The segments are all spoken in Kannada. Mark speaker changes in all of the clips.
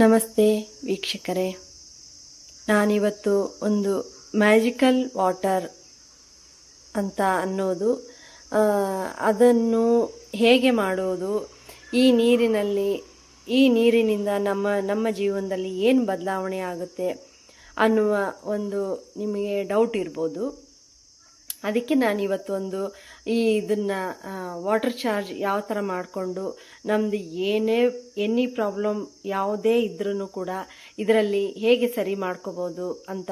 Speaker 1: ನಮಸ್ತೆ ವೀಕ್ಷಕರೇ, ನಾನಿವತ್ತು ಒಂದು ಮ್ಯಾಜಿಕಲ್ ವಾಟರ್ ಅಂತ ಅನ್ನೋದು ಅದನ್ನು ಹೇಗೆ ಮಾಡೋದು, ಈ ನೀರಿನಿಂದ ನಮ್ಮ ಜೀವನದಲ್ಲಿ ಏನು ಬದಲಾವಣೆ ಆಗುತ್ತೆ ಅನ್ನುವ ಒಂದು ನಿಮಗೆ ಡೌಟ್ ಇರ್ಬೋದು. ಅದಕ್ಕೆ ನಾನಿವತ್ತು ಇದನ್ನು ವಾಟರ್ ಚಾರ್ಜ್ ಯಾವ ಥರ ಮಾಡಿಕೊಂಡು ನಮ್ಮದು ಎನಿ ಪ್ರಾಬ್ಲಮ್ ಯಾವುದೇ ಇದ್ರೂ ಕೂಡ ಇದರಲ್ಲಿ ಹೇಗೆ ಸರಿ ಮಾಡ್ಕೋಬೋದು ಅಂತ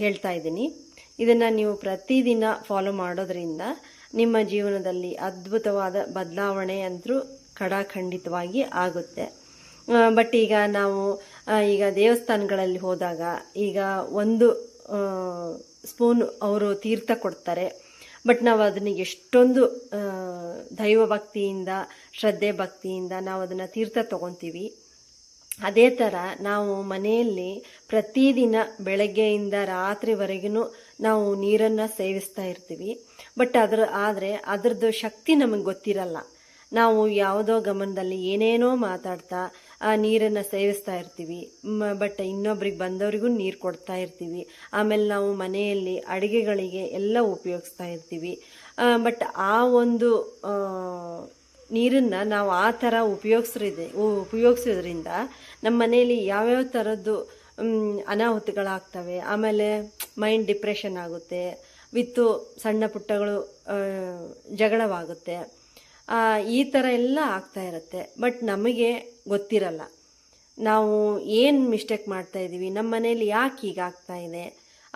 Speaker 1: ಹೇಳ್ತಾ ಇದ್ದೀನಿ. ಇದನ್ನು ನೀವು ಪ್ರತಿದಿನ ಫಾಲೋ ಮಾಡೋದ್ರಿಂದ ನಿಮ್ಮ ಜೀವನದಲ್ಲಿ ಅದ್ಭುತವಾದ ಬದಲಾವಣೆ ಅಂತೂ ಖಂಡಿತವಾಗಿ ಆಗುತ್ತೆ. ಬಟ್ ಈಗ ನಾವು ದೇವಸ್ಥಾನಗಳಲ್ಲಿ ಹೋದಾಗ ಈಗ ಒಂದು ಸ್ಪೂನ್ ಅವರು ತೀರ್ಥ ಕೊಡ್ತಾರೆ. ಬಟ್ ನಾವು ಅದನ್ನು ಎಷ್ಟೊಂದು ದೈವ ಭಕ್ತಿಯಿಂದ, ಶ್ರದ್ಧೆ ಭಕ್ತಿಯಿಂದ ನಾವು ಅದನ್ನು ತೀರ್ಥ ತಗೊತೀವಿ. ಅದೇ ಥರ ನಾವು ಮನೆಯಲ್ಲಿ ಪ್ರತಿದಿನ ಬೆಳಗ್ಗೆಯಿಂದ ರಾತ್ರಿವರೆಗೂ ನಾವು ನೀರನ್ನು ಸೇವಿಸ್ತಾ ಇರ್ತೀವಿ. ಬಟ್ ಅದರದ್ದು ಶಕ್ತಿ ನಮಗೆ ಗೊತ್ತಿರಲ್ಲ. ನಾವು ಯಾವುದೋ ಗಮನದಲ್ಲಿ ಏನೇನೋ ಮಾತಾಡ್ತಾ ಆ ನೀರನ್ನು ಸೇವಿಸ್ತಾ ಇರ್ತೀವಿ. ಬಟ್ ಇನ್ನೊಬ್ರಿಗೆ ಬಂದವರಿಗೂ ನೀರು ಕೊಡ್ತಾ ಇರ್ತೀವಿ. ಆಮೇಲೆ ನಾವು ಮನೆಯಲ್ಲಿ ಅಡುಗೆಗಳಿಗೆ ಎಲ್ಲ ಉಪಯೋಗಿಸ್ತಾ ಇರ್ತೀವಿ. ಬಟ್ ಆ ಒಂದು ನೀರನ್ನು ನಾವು ಆ ಥರ ಉಪಯೋಗಿಸೋದ್ರಿಂದ ನಮ್ಮ ಮನೆಯಲ್ಲಿ ಯಾವ್ಯಾವ ಥರದ್ದು ಅನಾಹುತಗಳಾಗ್ತವೆ. ಆಮೇಲೆ ಮೈಂಡ್ ಡಿಪ್ರೆಷನ್ ಆಗುತ್ತೆ, ಸಣ್ಣ ಪುಟ್ಟಗಳು ಜಗಳವಾಗುತ್ತೆ, ಈ ಥರ ಎಲ್ಲ ಆಗ್ತಾ ಇರುತ್ತೆ. ಬಟ್ ನಮಗೆ ಗೊತ್ತಿರಲ್ಲ ನಾವು ಏನು ಮಿಸ್ಟೇಕ್ ಮಾಡ್ತಾ ಇದ್ದೀವಿ, ನಮ್ಮ ಮನೇಲಿ ಯಾಕೆ ಹೀಗಾಗ್ತಾ ಇದೆ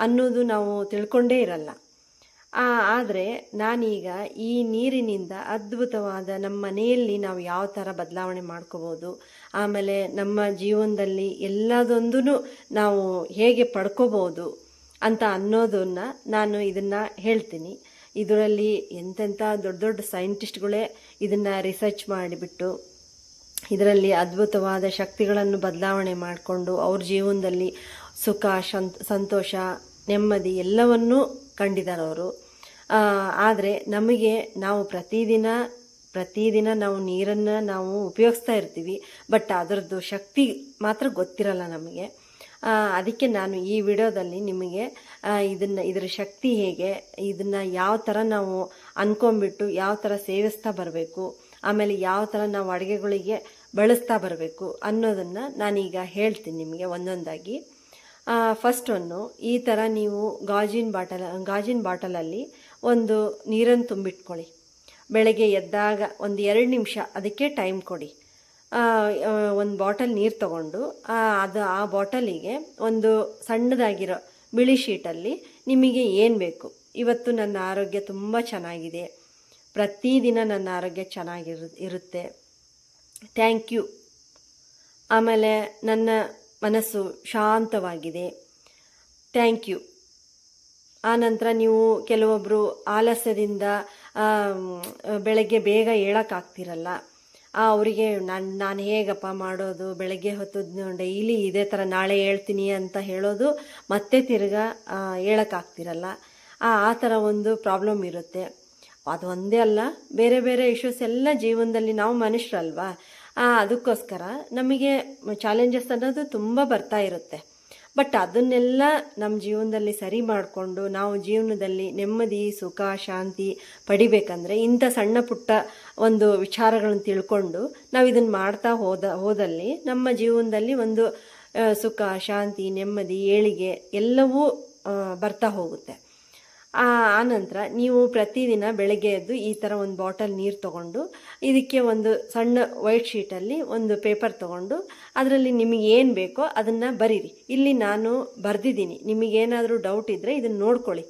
Speaker 1: ಅನ್ನೋದು ನಾವು ತಿಳ್ಕೊಂಡೇ ಇರಲ್ಲ. ಆದರೆ ನಾನೀಗ ಈ ನೀರಿನಿಂದ ಅದ್ಭುತವಾದ ನಮ್ಮ ಮನೆಯಲ್ಲಿ ನಾವು ಯಾವ ಥರ ಬದಲಾವಣೆ ಮಾಡ್ಕೋಬೋದು, ಆಮೇಲೆ ನಮ್ಮ ಜೀವನದಲ್ಲಿ ಎಲ್ಲದೊಂದೂ ನಾವು ಹೇಗೆ ಪಡ್ಕೋಬೋದು ಅಂತ ಅನ್ನೋದನ್ನು ನಾನು ಇದನ್ನು ಹೇಳ್ತೀನಿ. ಇದರಲ್ಲಿ ಎಂತೆಂಥ ದೊಡ್ಡ ದೊಡ್ಡ ಸೈಂಟಿಸ್ಟ್ಗಳೇ ಇದನ್ನು ರಿಸರ್ಚ್ ಮಾಡಿಬಿಟ್ಟು ಇದರಲ್ಲಿ ಅದ್ಭುತವಾದ ಶಕ್ತಿಗಳನ್ನು ಬದಲಾವಣೆ ಮಾಡಿಕೊಂಡು ಅವ್ರ ಜೀವನದಲ್ಲಿ ಸುಖ, ಸಂತೋಷ, ನೆಮ್ಮದಿ ಎಲ್ಲವನ್ನೂ ಕಂಡಿದ್ದಾರೆ ಅವರು. ಆದರೆ ನಾವು ಪ್ರತಿದಿನ ನಾವು ನೀರನ್ನು ನಾವು ಉಪಯೋಗಿಸ್ತಾ ಇರ್ತೀವಿ. ಬಟ್ ಅದರದ್ದು ಶಕ್ತಿ ಮಾತ್ರ ಗೊತ್ತಿರಲ್ಲ ನಮಗೆ. ಅದಕ್ಕೆ ನಾನು ಈ ವಿಡಿಯೋದಲ್ಲಿ ನಿಮಗೆ ಇದರ ಶಕ್ತಿ ಹೇಗೆ, ಇದನ್ನು ಯಾವ ಥರ ನಾವು ಅನ್ಕೊಂಡ್ಬಿಟ್ಟು ಯಾವ ಥರ ಸೇವಿಸ್ತಾ ಬರಬೇಕು, ಆಮೇಲೆ ಯಾವ ಥರ ನಾವು ಅಡುಗೆಗಳಿಗೆ ಬಳಸ್ತಾ ಬರಬೇಕು ಅನ್ನೋದನ್ನು ನಾನೀಗ ಹೇಳ್ತೀನಿ ನಿಮಗೆ ಒಂದೊಂದಾಗಿ. ಫಸ್ಟ್ ಈ ಥರ ನೀವು ಗಾಜಿನ ಬಾಟಲಲ್ಲಿ ಒಂದು ನೀರನ್ನು ತುಂಬಿಟ್ಕೊಳ್ಳಿ. ಬೆಳಗ್ಗೆ ಎದ್ದಾಗ ಒಂದು 2 ನಿಮಿಷ ಅದಕ್ಕೆ ಟೈಮ್ ಕೊಡಿ. ಒಂದು ಬಾಟಲ್ ನೀರು ತಗೊಂಡು ಆ ಬಾಟಲಿಗೆ ಒಂದು ಸಣ್ಣದಾಗಿರೋ ಬಿಳಿ ಶೀಟಲ್ಲಿ ನಿಮಗೆ ಏನು ಬೇಕು, ಇವತ್ತು ನನ್ನ ಆರೋಗ್ಯ ತುಂಬ ಚೆನ್ನಾಗಿದೆ, ಪ್ರತಿದಿನ ನನ್ನ ಆರೋಗ್ಯ ಚೆನ್ನಾಗಿರುತ್ತೆ, ಥ್ಯಾಂಕ್ ಯು, ಆಮೇಲೆ ನನ್ನ ಮನಸ್ಸು ಶಾಂತವಾಗಿದೆ, ಥ್ಯಾಂಕ್ ಯು. ಆನಂತರ ನೀವು ಕೆಲವೊಬ್ಬರು ಆಲಸ್ಯದಿಂದ ಬೆಳಗ್ಗೆ ಬೇಗ ಏಳೋಕ್ಕಾಗ್ತಿರಲ್ಲ. ಅವರಿಗೆ ನಾನು ಹೇಗಪ್ಪ ಮಾಡೋದು, ಬೆಳಗ್ಗೆ ಹೊತ್ತು ಡೈಲಿ ಇದೇ ಥರ ನಾಳೆ ಹೇಳ್ತೀನಿ ಅಂತ ಹೇಳೋದು, ಮತ್ತೆ ತಿರ್ಗಾ ಹೇಳೋಕ್ಕಾಗ್ತಿರಲ್ಲ. ಆ ಥರ ಒಂದು ಪ್ರಾಬ್ಲಮ್ ಇರುತ್ತೆ. ಅದು ಒಂದೇ ಅಲ್ಲ, ಬೇರೆ ಬೇರೆ ಇಶ್ಯೂಸ್ ಎಲ್ಲ ಜೀವನದಲ್ಲಿ ನಾವು ಮನುಷ್ಯರಲ್ವಾ, ಅದಕ್ಕೋಸ್ಕರ ನಮಗೆ ಚಾಲೆಂಜಸ್ ಅನ್ನೋದು ತುಂಬ ಬರ್ತಾ ಇರುತ್ತೆ. ಬಟ್ ಅದನ್ನೆಲ್ಲ ನಮ್ಮ ಜೀವನದಲ್ಲಿ ಸರಿ ಮಾಡಿಕೊಂಡು ನಾವು ಜೀವನದಲ್ಲಿ ನೆಮ್ಮದಿ, ಸುಖ, ಶಾಂತಿ ಪಡಿಬೇಕಂದ್ರೆ ಇಂಥ ಸಣ್ಣ ಪುಟ್ಟ ಒಂದು ವಿಚಾರಗಳನ್ನು ತಿಳ್ಕೊಂಡು ನಾವು ಇದನ್ನು ಮಾಡ್ತಾ ಹೋದಲ್ಲಿ ನಮ್ಮ ಜೀವನದಲ್ಲಿ ಒಂದು ಸುಖ, ಶಾಂತಿ, ನೆಮ್ಮದಿ, ಏಳಿಗೆ ಎಲ್ಲವೂ ಬರ್ತಾ ಹೋಗುತ್ತೆ. ಆನಂತರ ನೀವು ಪ್ರತಿದಿನ ಬೆಳಗ್ಗೆ ಎದ್ದು ಈ ಥರ ಒಂದು ಬಾಟಲ್ ನೀರು ತೊಗೊಂಡು ಇದಕ್ಕೆ ಒಂದು ಸಣ್ಣ ವೈಟ್ ಶೀಟಲ್ಲಿ ಒಂದು ಪೇಪರ್ ತೊಗೊಂಡು ಅದರಲ್ಲಿ ನಿಮಗೆ ಏನು ಬೇಕೋ ಅದನ್ನು ಬರೀರಿ. ಇಲ್ಲಿ ನಾನು ಬರೆದಿದ್ದೀನಿ, ನಿಮಗೇನಾದರೂ ಡೌಟ್ ಇದ್ದರೆ ಇದನ್ನು ನೋಡ್ಕೊಳ್ಳಿ,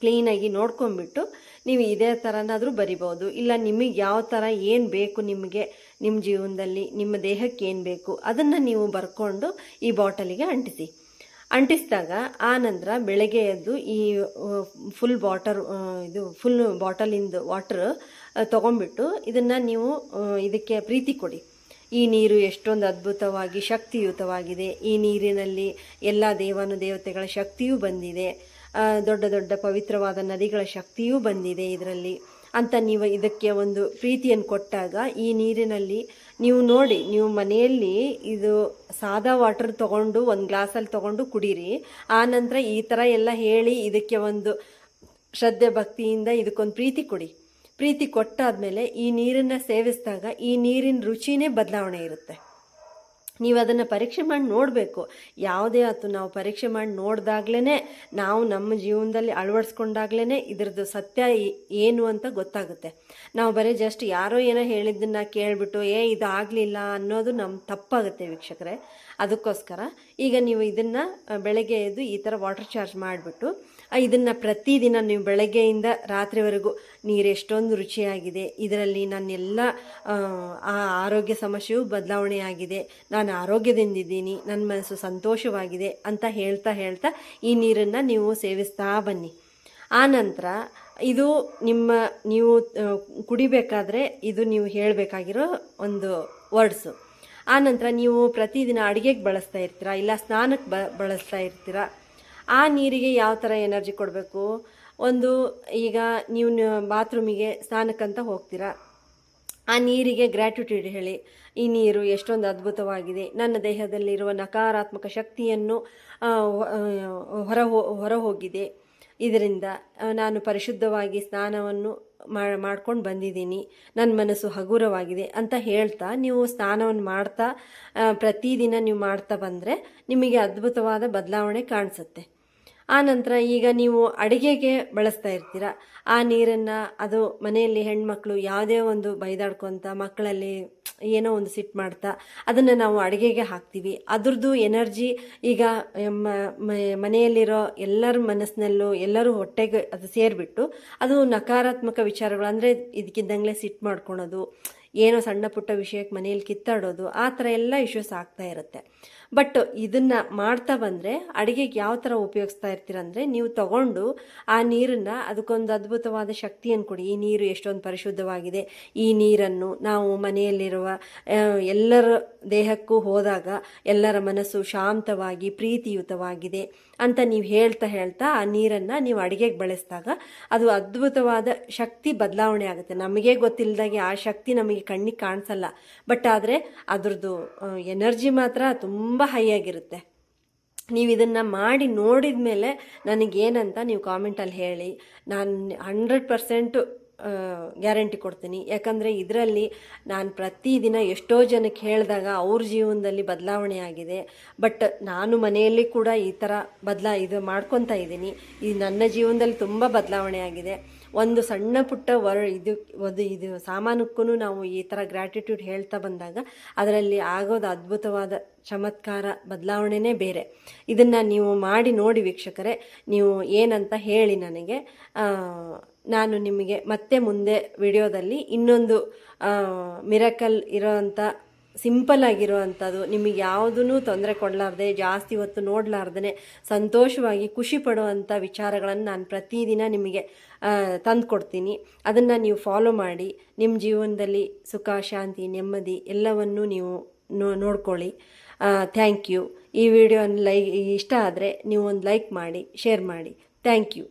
Speaker 1: ಕ್ಲೀನಾಗಿ ನೋಡ್ಕೊಂಬಿಟ್ಟು ನೀವು ಇದೇ ಥರನಾದರೂ ಬರಿಬೋದು. ಇಲ್ಲ ನಿಮಗೆ ಯಾವ ಥರ ಏನು ಬೇಕು, ನಿಮಗೆ ನಿಮ್ಮ ಜೀವನದಲ್ಲಿ ನಿಮ್ಮ ದೇಹಕ್ಕೆ ಏನು ಬೇಕು ಅದನ್ನು ನೀವು ಬರ್ಕೊಂಡು ಈ ಬಾಟಲಿಗೆ ಅಂಟಿಸಿದಾಗ ಆನಂತರ ಬೆಳಗ್ಗೆ ಎದ್ದು ಈ ಫುಲ್ ಬಾಟಲಿಂದು ವಾಟರ್ ತೊಗೊಂಡ್ಬಿಟ್ಟು ಇದನ್ನು ನೀವು ಇದಕ್ಕೆ ಪ್ರೀತಿ ಕೊಡಿ. ಈ ನೀರು ಎಷ್ಟೊಂದು ಅದ್ಭುತವಾಗಿ ಶಕ್ತಿಯುತವಾಗಿದೆ, ಈ ನೀರಿನಲ್ಲಿ ಎಲ್ಲ ದೇವತೆಗಳ ಶಕ್ತಿಯೂ ಬಂದಿದೆ, ದೊಡ್ಡ ದೊಡ್ಡ ಪವಿತ್ರವಾದ ನದಿಗಳ ಶಕ್ತಿಯೂ ಬಂದಿದೆ ಇದರಲ್ಲಿ ಅಂತ ನೀವು ಇದಕ್ಕೆ ಒಂದು ಪ್ರೀತಿಯನ್ನು ಕೊಟ್ಟಾಗ ಈ ನೀರಿನಲ್ಲಿ ನೀವು ನೋಡಿ, ನೀವು ಮನೆಯಲ್ಲಿ ಇದು ಸಾದಾ ವಾಟರ್ ತೊಗೊಂಡು ಒಂದು ಗ್ಲಾಸಲ್ಲಿ ತೊಗೊಂಡು ಕುಡೀರಿ. ಆ ನಂತರ ಈ ಥರ ಎಲ್ಲ ಹೇಳಿ ಇದಕ್ಕೆ ಒಂದು ಶ್ರದ್ಧೆ ಭಕ್ತಿಯಿಂದ ಇದಕ್ಕೊಂದು ಪ್ರೀತಿ ಕೊಡಿ. ಪ್ರೀತಿ ಕೊಟ್ಟಾದ್ಮೇಲೆ ಈ ನೀರನ್ನು ಸೇವಿಸಿದಾಗ ಈ ನೀರಿನ ರುಚಿನೇ ಬದಲಾವಣೆ ಇರುತ್ತೆ. ನೀವು ಅದನ್ನು ಪರೀಕ್ಷೆ ಮಾಡಿ ನೋಡಬೇಕು. ಯಾವುದೇ ಆಯ್ತು, ನಾವು ಪರೀಕ್ಷೆ ಮಾಡಿ ನೋಡಿದಾಗ್ಲೇ, ನಾವು ನಮ್ಮ ಜೀವನದಲ್ಲಿ ಅಳವಡಿಸ್ಕೊಂಡಾಗ್ಲೇ ಇದ್ರದ್ದು ಸತ್ಯ ಏನು ಅಂತ ಗೊತ್ತಾಗುತ್ತೆ. ನಾವು ಬರೀ ಜಸ್ಟ್ ಯಾರೋ ಏನೋ ಹೇಳಿದ್ದನ್ನು ಕೇಳಿಬಿಟ್ಟು ಇದು ಆಗಲಿಲ್ಲ ಅನ್ನೋದು ನಮ್ಮ ತಪ್ಪಾಗುತ್ತೆ ವೀಕ್ಷಕರೇ. ಅದಕ್ಕೋಸ್ಕರ ಈಗ ನೀವು ಇದನ್ನು ಬೆಳಗ್ಗೆ ಎದ್ದು ಈ ಥರ ವಾಟರ್ ಚಾರ್ಜ್ ಮಾಡಿಬಿಟ್ಟು ಇದನ್ನು ಪ್ರತಿದಿನ ನೀವು ಬೆಳಗ್ಗೆಯಿಂದ ರಾತ್ರಿವರೆಗೂ ನೀರು ಎಷ್ಟೊಂದು ರುಚಿಯಾಗಿದೆ, ಇದರಲ್ಲಿ ನನ್ನೆಲ್ಲ ಆರೋಗ್ಯ ಸಮಸ್ಯೆಯೂ ಬದಲಾವಣೆ ಆಗಿದೆ, ನಾನು ಆರೋಗ್ಯದಿಂದಿದ್ದೀನಿ, ನನ್ನ ಮನಸ್ಸು ಸಂತೋಷವಾಗಿದೆ ಅಂತ ಹೇಳ್ತಾ ಈ ನೀರನ್ನು ನೀವು ಸೇವಿಸ್ತಾ ಬನ್ನಿ. ಆ ನಂತರ ಇದು ನೀವು ಕುಡಿಬೇಕಾದ್ರೆ ಇದು ನೀವು ಹೇಳಬೇಕಾಗಿರೋ ಒಂದು ವರ್ಡ್ಸು. ಆ ನಂತರ ನೀವು ಪ್ರತಿದಿನ ಅಡುಗೆಗೆ ಬಳಸ್ತಾ ಇರ್ತೀರ, ಇಲ್ಲ ಸ್ನಾನಕ್ಕೆ ಬಳಸ್ತಾ ಇರ್ತೀರ. ಆ ನೀರಿಗೆ ಯಾವ ಥರ ಎನರ್ಜಿ ಕೊಡಬೇಕು? ಒಂದು ಈಗ ನೀವು ಬಾತ್ರೂಮಿಗೆ ಸ್ನಾನಕ್ಕಂತ ಹೋಗ್ತೀರಾ, ಆ ನೀರಿಗೆ ಗ್ರ್ಯಾಟಿಟ್ಯೂಡ್ ಹೇಳಿ, ಈ ನೀರು ಎಷ್ಟೊಂದು ಅದ್ಭುತವಾಗಿದೆ, ನನ್ನ ದೇಹದಲ್ಲಿರುವ ನಕಾರಾತ್ಮಕ ಶಕ್ತಿಯನ್ನು ಹೊರ ಹೋಗಿದೆ, ಇದರಿಂದ ನಾನು ಪರಿಶುದ್ಧವಾಗಿ ಸ್ನಾನವನ್ನು ಮಾಡ್ಕೊಂಡು ಬಂದಿದ್ದೀನಿ, ನನ್ನ ಮನಸ್ಸು ಹಗುರವಾಗಿದೆ ಅಂತ ಹೇಳ್ತಾ ನೀವು ಸ್ನಾನವನ್ನು ಮಾಡ್ತಾ ಪ್ರತಿದಿನ ನೀವು ಮಾಡ್ತಾ ಬಂದರೆ ನಿಮಗೆ ಅದ್ಭುತವಾದ ಬದಲಾವಣೆ ಕಾಣಿಸುತ್ತೆ. ಆ ನಂತರ ಈಗ ನೀವು ಅಡುಗೆಗೆ ಬಳಸ್ತಾ ಇರ್ತೀರ, ಆ ನೀರನ್ನು ಅದು ಮನೆಯಲ್ಲಿ ಹೆಣ್ಮಕ್ಳು ಯಾವುದೇ ಒಂದು ಬೈದಾಡ್ಕೊತ ಮಕ್ಕಳಲ್ಲಿ ಏನೋ ಒಂದು ಸಿಟ್ಟು ಮಾಡ್ತಾ ಅದನ್ನು ನಾವು ಅಡುಗೆಗೆ ಹಾಕ್ತೀವಿ. ಅದ್ರದ್ದು ಎನರ್ಜಿ ಈಗ ಮನೆಯಲ್ಲಿರೋ ಎಲ್ಲರ ಮನಸ್ಸಿನಲ್ಲೂ ಎಲ್ಲರೂ ಹೊಟ್ಟೆಗೆ ಅದು ಸೇರಿಬಿಟ್ಟು ಅದು ನಕಾರಾತ್ಮಕ ವಿಚಾರಗಳು, ಅಂದರೆ ಇದಕ್ಕಿದ್ದಂಗೆ ಸಿಟ್ಟು ಮಾಡ್ಕೊಳೋದು, ಏನೋ ಸಣ್ಣ ಪುಟ್ಟ ವಿಷಯಕ್ಕೆ ಮನೆಯಲ್ಲಿ ಕಿತ್ತಾಡೋದು, ಆ ಥರ ಎಲ್ಲ ಇಶ್ಯೂಸ್ ಆಗ್ತಾ ಇರುತ್ತೆ. ಬಟ್ ಇದನ್ನು ಮಾಡ್ತಾ ಬಂದರೆ ಅಡುಗೆಗೆ ಯಾವ ಥರ ಉಪಯೋಗಿಸ್ತಾ ಇರ್ತೀರಂದರೆ, ನೀವು ತಗೊಂಡು ಆ ನೀರನ್ನು ಅದಕ್ಕೊಂದು ಅದ್ಭುತವಾದ ಶಕ್ತಿಯನ್ನು ಕೊಡಿ. ಈ ನೀರು ಎಷ್ಟೊಂದು ಪರಿಶುದ್ಧವಾಗಿದೆ, ಈ ನೀರನ್ನು ನಾವು ಮನೆಯಲ್ಲಿರುವ ಎಲ್ಲರ ದೇಹಕ್ಕೂ ಹೋದಾಗ ಎಲ್ಲರ ಮನಸ್ಸು ಶಾಂತವಾಗಿ ಪ್ರೀತಿಯುತವಾಗಿದೆ ಅಂತ ನೀವು ಹೇಳ್ತಾ ಆ ನೀರನ್ನು ನೀವು ಅಡುಗೆಗೆ ಬಳಸಿದಾಗ ಅದು ಅದ್ಭುತವಾದ ಶಕ್ತಿ ಬದಲಾವಣೆ ಆಗುತ್ತೆ. ನಮಗೆ ಗೊತ್ತಿಲ್ಲದಾಗೆ ಆ ಶಕ್ತಿ ನಮಗೆ ಕಣ್ಣಿಗೆ ಕಾಣಿಸಲ್ಲ, ಬಟ್ ಆದರೆ ಅದ್ರದ್ದು ಎನರ್ಜಿ ಮಾತ್ರ ತುಂಬ ಹೈ ಆಗಿರುತ್ತೆ. ನೀವು ಇದನ್ನು ಮಾಡಿ ನೋಡಿದ ಮೇಲೆ ನನಗೇನಂತ ನೀವು ಕಾಮೆಂಟಲ್ಲಿ ಹೇಳಿ. ನಾನು 100% ಗ್ಯಾರಂಟಿ ಕೊಡ್ತೀನಿ. ಯಾಕಂದರೆ ಇದರಲ್ಲಿ ನಾನು ಪ್ರತಿದಿನ ಎಷ್ಟೋ ಜನಕ್ಕೆ ಹೇಳಿದಾಗ ಅವ್ರ ಜೀವನದಲ್ಲಿ ಬದಲಾವಣೆ ಆಗಿದೆ. ಬಟ್ ನಾನು ಮನೆಯಲ್ಲಿ ಕೂಡ ಈ ಥರ ಇದು ಮಾಡ್ಕೊತಾ ಇದ್ದೀನಿ. ಇದು ನನ್ನ ಜೀವನದಲ್ಲಿ ತುಂಬ ಬದಲಾವಣೆ ಆಗಿದೆ. ಒಂದು ಸಣ್ಣ ಪುಟ್ಟ ಇದು ಸಾಮಾನಕ್ಕೂ ನಾವು ಈ ಥರ ಗ್ರ್ಯಾಟಿಟ್ಯೂಡ್ ಹೇಳ್ತಾ ಬಂದಾಗ ಅದರಲ್ಲಿ ಆಗೋದು ಅದ್ಭುತವಾದ ಚಮತ್ಕಾರ ಬದಲಾವಣೆನೇ ಬೇರೆ. ಇದನ್ನು ನೀವು ಮಾಡಿ ನೋಡಿ ವೀಕ್ಷಕರೇ. ನೀವು ಏನಂತ ಹೇಳಿ ನನಗೆ. ನಾನು ನಿಮಗೆ ಮತ್ತೆ ಮುಂದೆ ವಿಡಿಯೋದಲ್ಲಿ ಇನ್ನೊಂದು ಮಿರಕಲ್ ಇರೋವಂಥ ಸಿಂಪಲ್ ಆಗಿರುವಂಥದ್ದು, ನಿಮಗೆ ಯಾವುದೂ ತೊಂದರೆ ಕೊಡಲಾರ್ದೆ, ಜಾಸ್ತಿ ಹೊತ್ತು ನೋಡಲಾರ್ದೇ ಸಂತೋಷವಾಗಿ ಖುಷಿ ಪಡುವಂಥ ವಿಚಾರಗಳನ್ನು ನಾನು ಪ್ರತಿದಿನ ನಿಮಗೆ ತಂದು ಕೊಡ್ತೀನಿ. ಅದನ್ನು ನೀವು ಫಾಲೋ ಮಾಡಿ ನಿಮ್ಮ ಜೀವನದಲ್ಲಿ ಸುಖ, ಶಾಂತಿ, ನೆಮ್ಮದಿ ಎಲ್ಲವನ್ನೂ ನೀವು ನೋಡ್ಕೊಳ್ಳಿ. Thank you. ಈ ವಿಡಿಯೋ ಇಷ್ಟ ಆದರೆ ನೀವು ಒಂದು ಲೈಕ್ ಮಾಡಿ, ಶೇರ್ ಮಾಡಿ. Thank you.